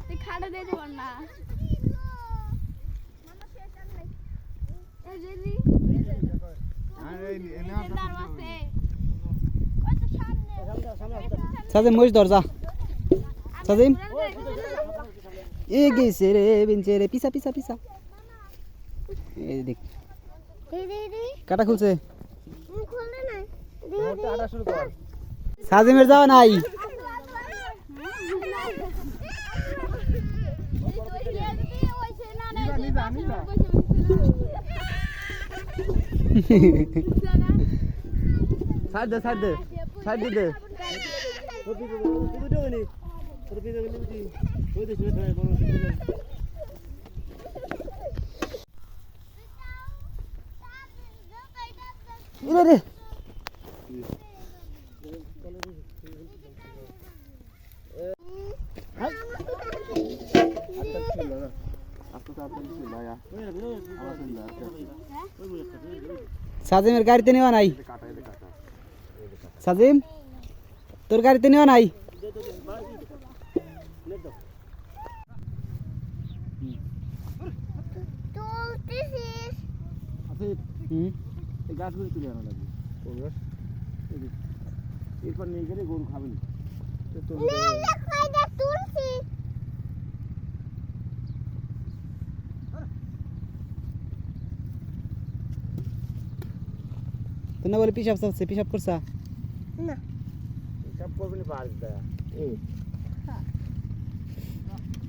তুই খাড়া দিয়ে দেব না এই দিদি সাজিম মহিষ দরজা সাজিম এ গেছে রে বেঞ্চে রে পিছা পিছা পিছা এই দেখ কাটা খুলছে সাজিমের যাওয়া নাই সাইড দে রে সাজিমের গাড়িতে নেওয়া নাই সাজিম তোর গাড়িতে নেওয়া নাই গাছগুলো তুলে আনা লাগবে এরপর নিয়ে গেলে গরু খাবে না তো না বলে পিসাব চাচ্ছে পিসাব করছা না পিসাব করবে না পার দেয়া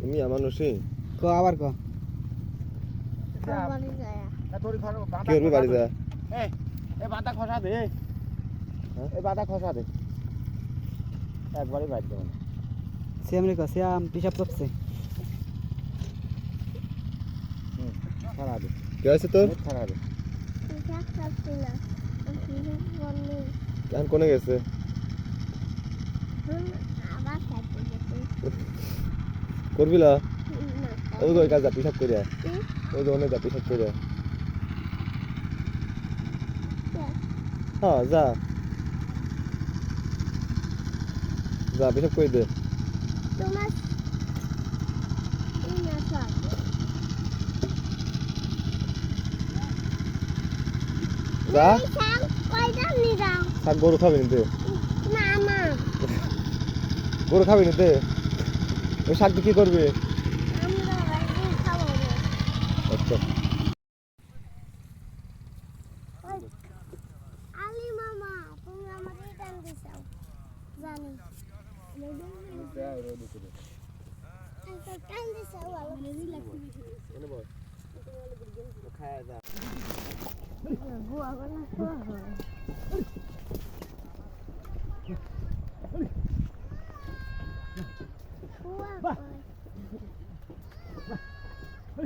তুমি মানুষই ক আবার ক কি করবি বাড়ি যা এই বাতা খসা দে এই বাতা খসা দে একবারই বাইর দেব না শ্যাম রে ক শ্যাম পিসাব করছে ছাড়া দে কি আছে তোর ছাড়া দে এখন কোনে গেছে করবি না ওই ওই কাজ যা পিসাব করে ওই যে অনেক যা পিসাব করে হ্যাঁ যা যা পিসাব করে দে যা শাক গরু খাবি নিতে গরু খাবি নিতে ওই শাক বিক্রি করবি আচ্ছা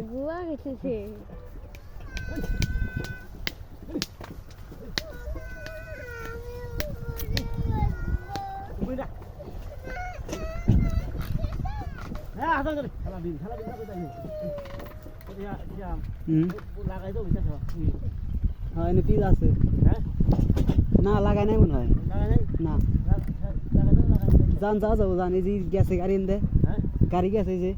গুয়া গেছে হ্যাঁ এনে পিস আছে না লাগাই নাই মনে হয় না যান যাও যাবো জান এই যে গেছে গাড়ি এনে গাড়ি গেছে এই যে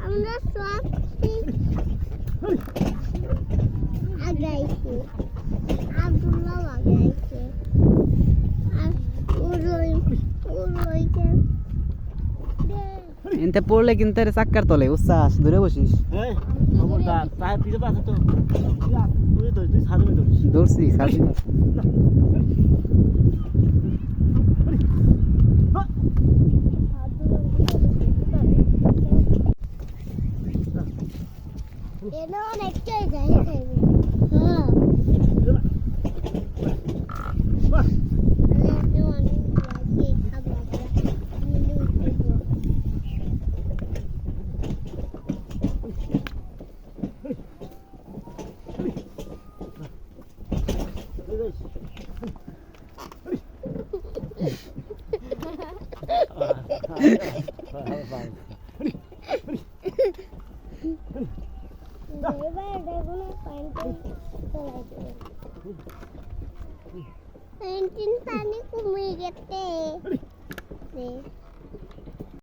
আমরা সব আগাইছি আব্দুল্লাহ আগাইছে আর উড়ইকে এনতে পড়লে কিন্তু এর চাক্কার তলে উচ্ছ্বাস ধরে বসিস এই খবরদার তাই পিছে পাছে তো তুই ধরছিস সাধু ধরছিস দৌড়ছি সাজি এবার দেখুন পেন্টিং পানি কমে গেছে